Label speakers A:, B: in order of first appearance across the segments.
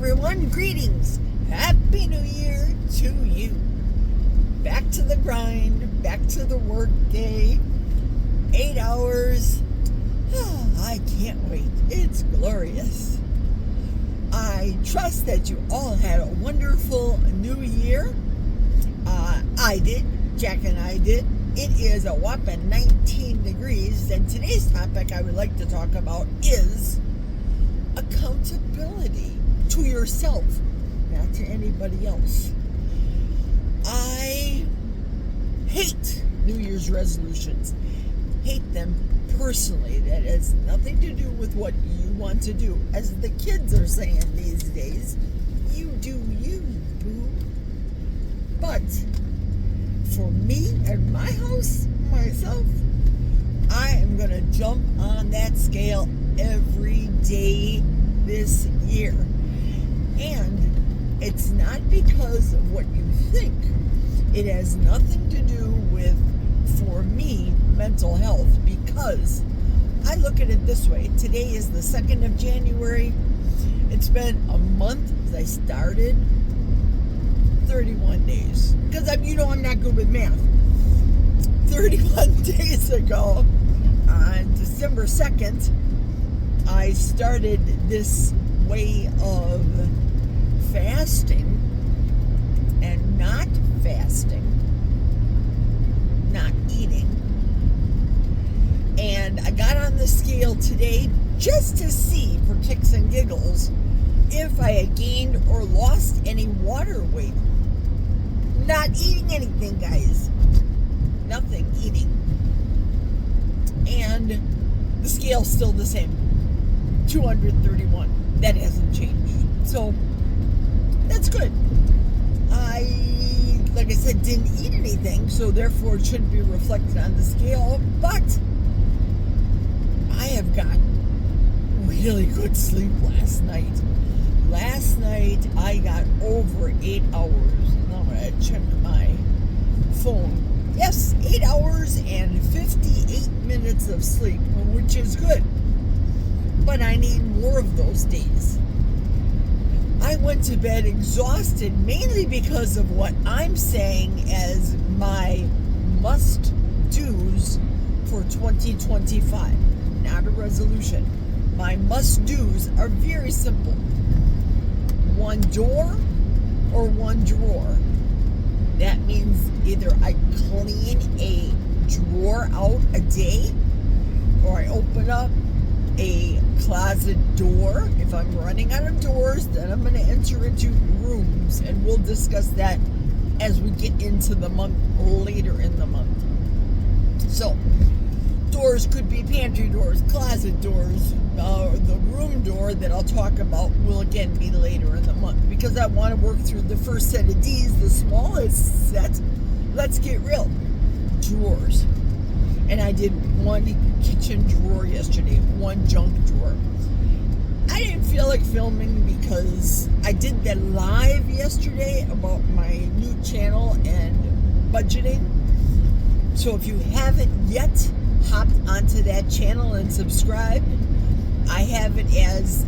A: everyone, greetings. Happy New Year to you. Back to the grind, back to the work day. 8 hours. I can't wait. It's glorious. I trust that you all had a wonderful new year. I did. Jack and I did. It is a whopping 19 degrees, and today's topic I would like to talk about is accountability to yourself, not to anybody else. I hate New Year's resolutions. Hate them personally. That has nothing to do with what you want to do. As the kids are saying these days, you do you, boo. But for me and my house, myself, I am going to jump on that scale every day this year. And it's not because of what you think. It has nothing to do with, for me, mental health, because I look at it this way. Today is the 2nd of January. It's been a month since I started. 31 days. Because I'm not good with math. 31 days ago, on December 2nd, I started this way of fasting and not fasting, not eating. And I got on the scale today just to see, for kicks and giggles, if I had gained or lost any water weight. Not eating anything, guys. Nothing eating. And the scale's still the same. 231. That hasn't changed. So, that's good. Like I said, didn't eat anything, so therefore it shouldn't be reflected on the scale. But I have got really good sleep last night. Last night I got over 8 hours. And I'm going to check my phone. Yes, 8 hours and 58 minutes of sleep, which is good. But I need more of those days. I went to bed exhausted, mainly because of what I'm saying as my must-dos for 2025. Not a resolution. My must-dos are very simple. One door or one drawer. That means either I clean a drawer out a day, or I open up a closet door. If I'm running out of doors, then I'm going to enter into rooms, and we'll discuss that as we get into the month, later in the month. So, doors could be pantry doors, closet doors. The room door that I'll talk about will again be later in the month, because I want to work through the first set of D's, the smallest set. Let's get real. Drawers. And I did one kitchen drawer yesterday, one junk drawer. I didn't feel like filming because I did that live yesterday about my new channel and budgeting. So if you haven't yet hopped onto that channel and subscribed, I have it as,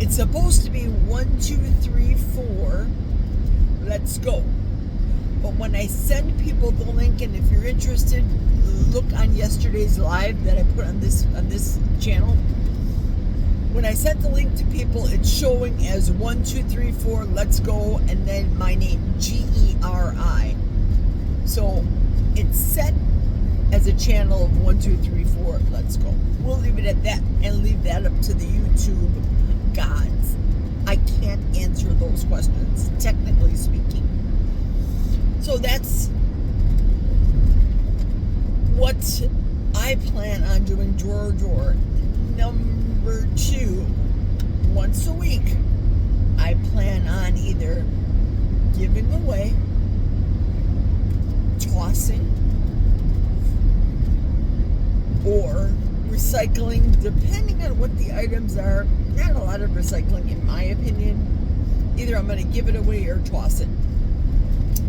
A: it's supposed to be 1, 2, 3, 4, let's go. But when I send people the link, and if you're interested, look on yesterday's live that I put on this channel. When I sent the link to people, it's showing as 1, 2, 3, 4, let's go, and then my name, Geri. So it's set as a channel of 1, 2, 3, 4, let's go. We'll leave it at that and leave that up to the YouTube gods. I can't answer those questions, technically speaking. So that's what I plan on doing, drawer. Number 2, once a week, I plan on either giving away, tossing, or recycling, depending on what the items are. Not a lot of recycling, in my opinion. Either I'm going to give it away or toss it.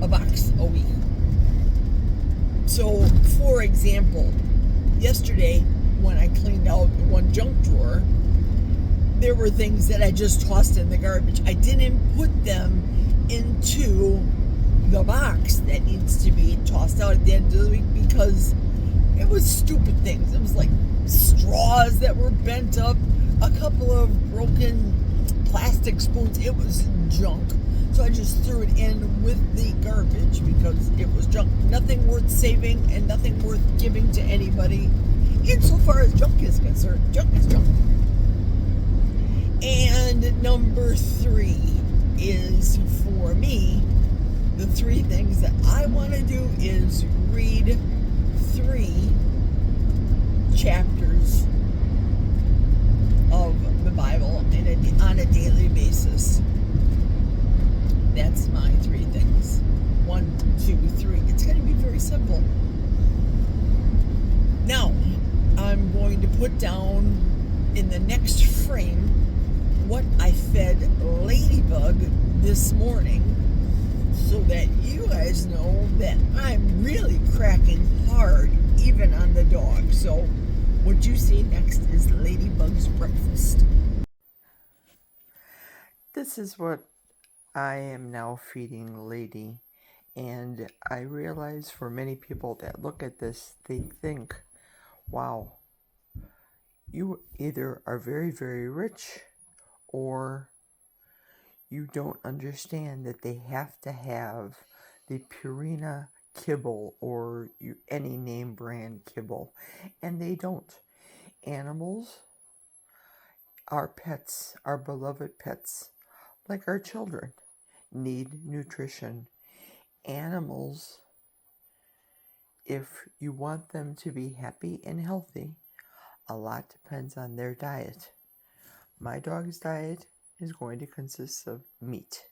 A: A box a week. So, for example, yesterday when I cleaned out one junk drawer, there were things that I just tossed in the garbage. I didn't put them into the box that needs to be tossed out at the end of the week because it was stupid things. It was like straws that were bent up, a couple of broken plastic spoons. It was junk. So I just threw it in with the garbage because it was junk. Nothing worth saving and nothing worth giving to anybody. Insofar as junk is concerned, junk is junk. And number 3 is, for me, the 3 things that I want to do is read 3 chapters of the Bible on a daily basis. That's my 3 things. 1, 2, 3. It's going to be very simple. Now, I'm going to put down in the next frame what I fed Ladybug this morning so that you guys know that I'm really cracking hard even on the dog. So what you see next is Ladybug's breakfast.
B: This is what I am now feeding Lady, and I realize for many people that look at this, they think, wow, you either are very, very rich or you don't understand that they have to have the Purina kibble or any name brand kibble, and they don't. Animals, our pets, our beloved pets, like our children, need nutrition. Animals, if you want them to be happy and healthy, a lot depends on their diet. My dog's diet is going to consist of meat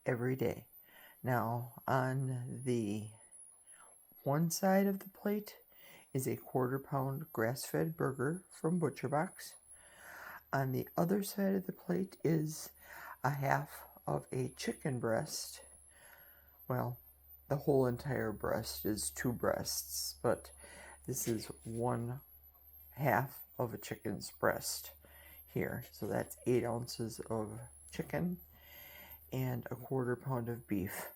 B: every day. Now, on the one side of the plate is a 1/4 pound grass-fed burger from Butcher Box. On the other side of the plate is a half of a chicken breast. Well, the whole entire breast is 2 breasts, but this is 1/2 of a chicken's breast here. So that's 8 ounces of chicken and a 1/4 pound of beef.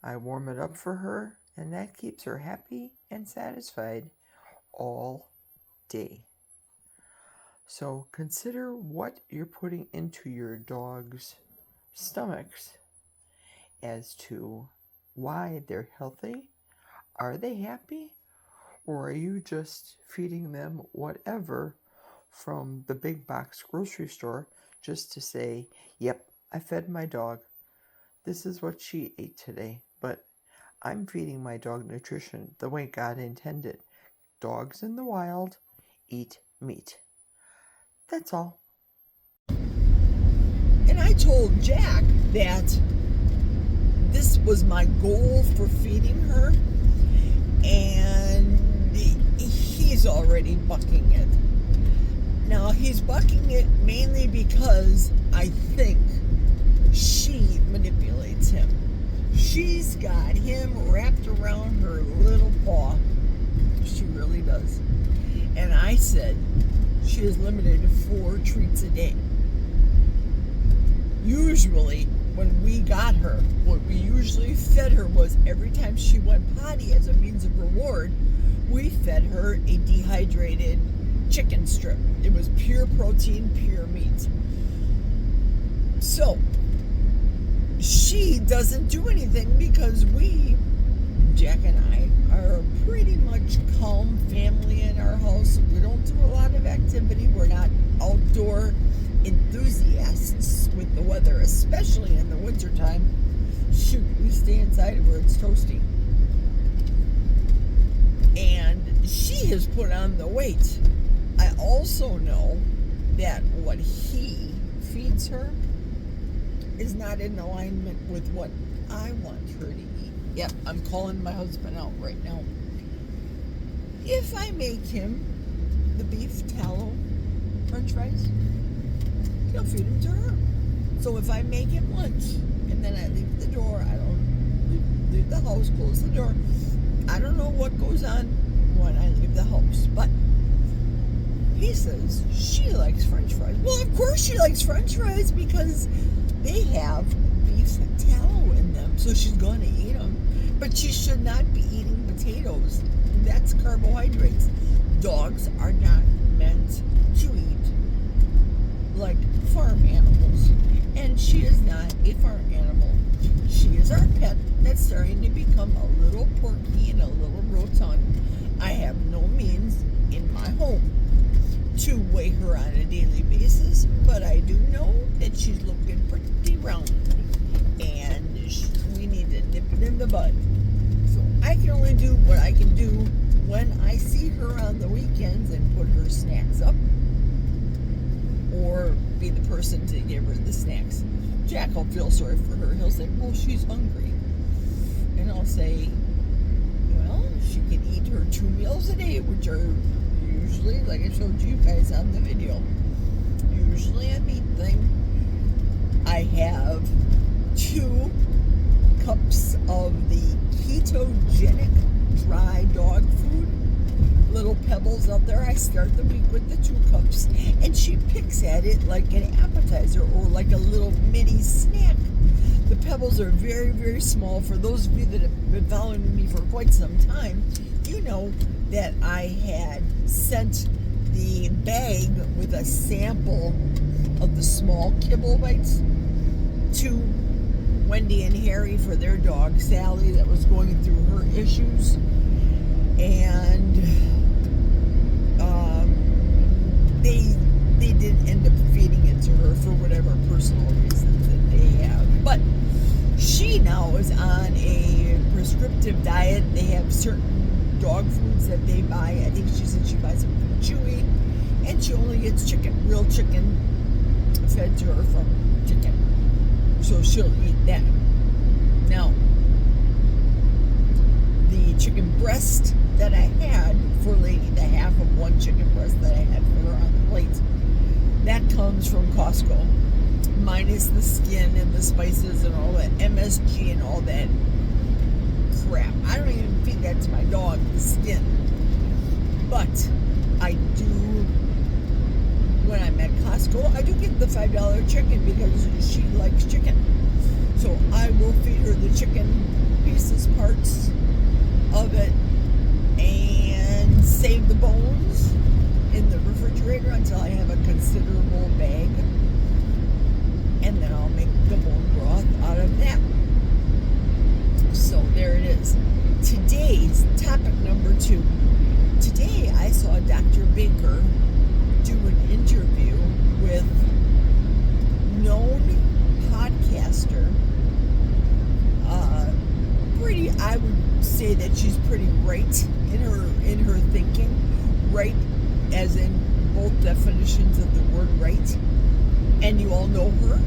B: I warm it up for her, and that keeps her happy and satisfied all day. So consider what you're putting into your dog's stomachs as to why they're healthy. Are they happy? Or are you just feeding them whatever from the big box grocery store just to say, yep, I fed my dog. This is what she ate today. But I'm feeding my dog nutrition the way God intended. Dogs in the wild eat meat. That's all.
A: And I told Jack that this was my goal for feeding her, and he's already bucking it. Now, he's bucking it mainly because I think she manipulates him. She's got him wrapped around her little paw. She really does. And I said she is limited to 4 treats a day. Usually, when we got her, what we usually fed her was every time she went potty as a means of reward, we fed her a dehydrated chicken strip. It was pure protein, pure meat. So, she doesn't do anything because we, Jack and I, are pretty much calm family in our house. We don't do a lot of activity. We're not outdoor enthusiasts with the weather, especially in the wintertime. Shoot, we stay inside where it's toasty. And she has put on the weight. I also know that what he feeds her is not in alignment with what I want her to eat. Yep, I'm calling my husband out right now. If I make him the beef tallow french fries, he'll feed them to her. So if I make it once and then I leave the door, I don't leave the house, close the door, I don't know what goes on when I leave the house, but He says she likes French fries. Well, of course she likes French fries because they have beef tallow in them, so she's going to eat them. But she should not be eating potatoes. That's carbohydrates. Dogs are not meant to eat like farm animals. And she is not a farm animal. She is our pet that's starting to become a little porky and a little rotund. I have no means in my home to weigh her on a daily basis, but I do know that she's looking pretty round, and we need to nip it in the bud. So I can only do what I can do when I see her on the weekends and put her snacks up, or be the person to give her the snacks. Jack will feel sorry for her. He'll say, well, she's hungry. And I'll say, well, she can eat her 2 meals a day, which are usually, like I showed you guys on the video, usually a meat thing. I have 2 cups of the ketogenic dry dog food, little pebbles out there. I start the week with the 2 cups, and she picks at it like an appetizer or like a little mini snack. The pebbles are very, very small. For those of you that have been following me for quite some time, you know that I had sent the bag with a sample of the small kibble bites to Wendy and Harry for their dog Sally that was going through her issues, and they didn't end up feeding it to her for whatever personal reasons that they have. But she now is on a prescriptive diet. They have certain dog foods that they buy. I think she said she buys them from Chewy, and she only gets chicken, real chicken, fed to her from chicken. So she'll eat that. Now, the chicken breast that I had for Lady, the half of one chicken breast that I had for her on the plate, that comes from Costco, minus the skin and the spices and all that MSG and all that crap. I don't even feed that to my dog, the skin. But I do, when I'm at Costco, I do get the $5 chicken because she likes chicken. So I will feed her the chicken pieces, parts of it, and save the bones in the refrigerator until I have a considerable bag. And then I'll make the bone broth out of that. So there it is. Today's topic number 2. Today I saw Dr. Baker do an interview with known podcaster. I would say that she's pretty right in her thinking. Right as in both definitions of the word right. And you all know her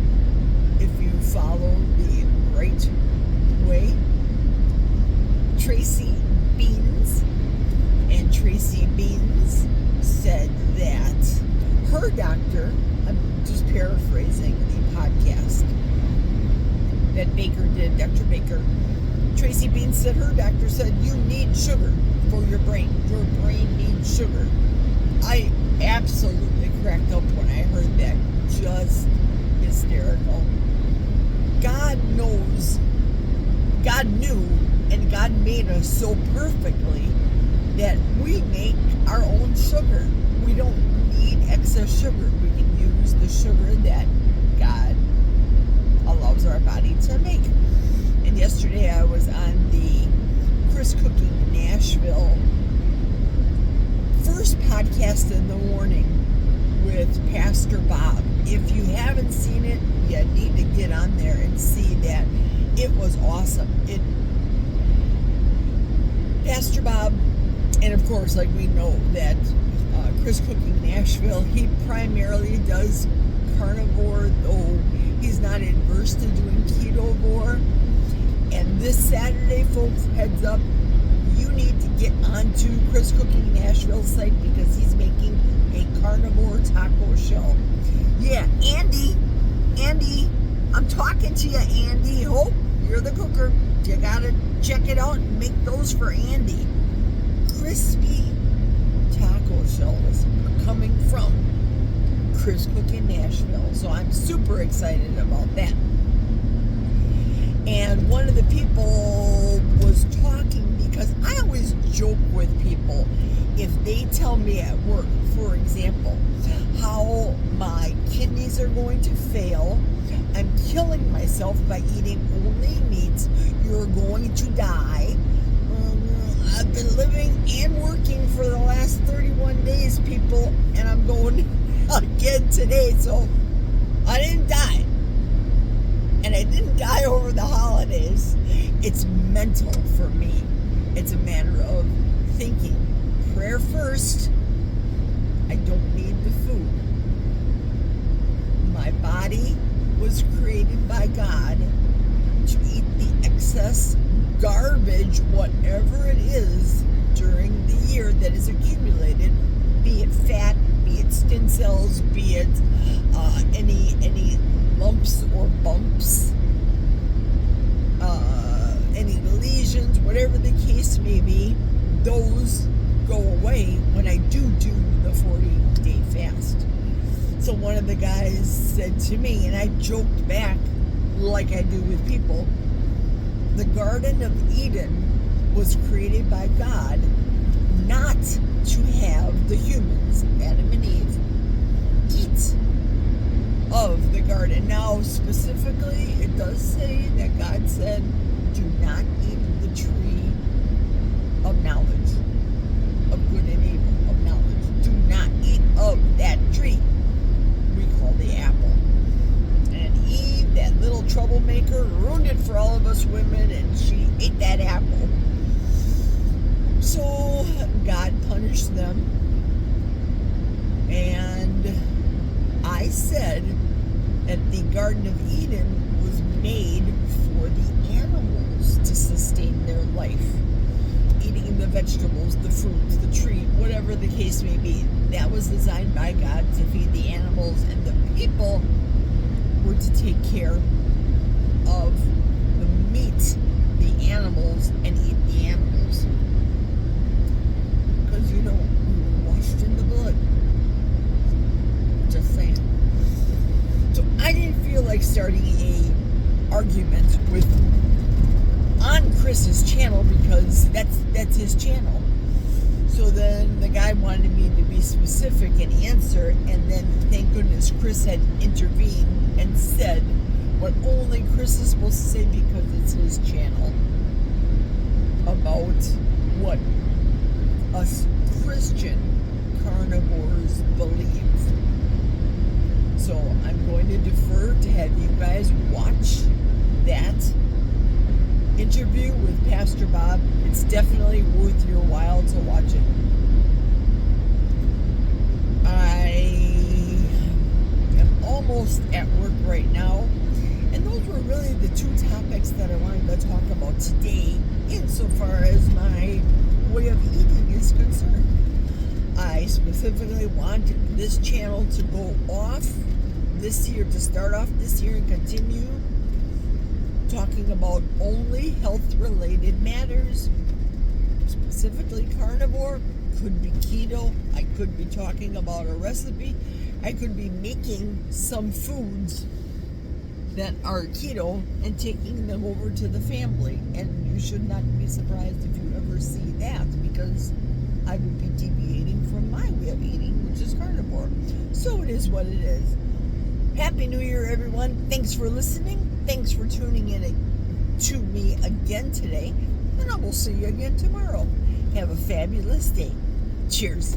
A: if you follow the right way. Tracy Beans. And Tracy Beans said that her doctor, I'm just paraphrasing the podcast that Baker did, Dr. Baker. Tracy Beans said her doctor said you need sugar for your brain. Your brain needs sugar. I absolutely cracked up when I heard that. Just hysterical. God knows, God knew, and God made us so perfectly that we make our own sugar. We don't need excess sugar. We can use the sugar that God allows our body to make. And yesterday I was on the Chris Cooking Nashville first podcast in the morning with Pastor Bob. If you haven't seen it, you need to get on there and see that. It was awesome. Pastor Bob, and of course, like we know that Chris Cooking Nashville, he primarily does carnivore, though he's not adverse to doing ketovore. And this Saturday, folks, heads up, you need to get onto Chris Cooking Nashville's site because he's making a carnivore taco shell. Yeah, Andy, I'm talking to you, Andy. Hope you're the cooker. You gotta check it out and make those for Andy. Crispy taco shells, coming from Chris Cook in Nashville. So I'm super excited about that. And one of the people was talking, because I always joke with people if they tell me at work, for example, how my kidneys are going to fail, I'm killing myself by eating only meat, you're going to die. I've been living and working for the last 31 days, people, and I'm going again today, so I didn't die. And I didn't die over the holidays. It's mental for me. It's a matter of thinking. Prayer first. I don't need the food. My body was created by God to eat the excess garbage, whatever it is, during the year that is accumulated, be it fat, be it skin cells, be it any lumps or bumps, any lesions, whatever the case may be, those go away when I do the 40-day fast. So one of the guys said to me, and I joked back like I do with people, the Garden of Eden was created by God not to have the humans, Adam and Eve, eat of the garden. Now, specifically, it does say that God said, do not eat the tree of knowledge, of good and evil, of knowledge. Do not eat of that tree we call the apple. And Eve, that little troublemaker, ruined it for all of us women, and she ate that apple. So God punished them, and I said that the Garden of Eden was made for the animals to sustain their life, eating the vegetables, the fruits, the tree, whatever the case may be. That was designed by God to feed the animals, and the people were to take care of the meat, the animals, and eat the animals. Because, we were washed in the blood. Just saying. So I didn't feel like starting a argument on Chris's channel, because that's his channel. So then the guy wanted me to be specific and answer, and then thank goodness Chris had intervened and said what only Chris is supposed to say, because it's his channel, about what us Christian carnivores believe. So I'm going to defer to have you guys watch that interview with Pastor Bob. It's definitely worth your while to watch it. I am almost at work right now, and those were really the two topics that I wanted to talk about today, insofar as my way of eating is concerned. I specifically want this channel to go off this year, to start off this year and continue talking about only health-related matters, specifically carnivore, could be keto. I could be talking about a recipe. I could be making some foods that are keto and taking them over to the family. And you should not be surprised if you ever see that, because I would be deviating from my way of eating, which is carnivore. So it is what it is. Happy New Year, everyone. Thanks for listening. Thanks for tuning in to me again today. And I will see you again tomorrow. Have a fabulous day. Cheers.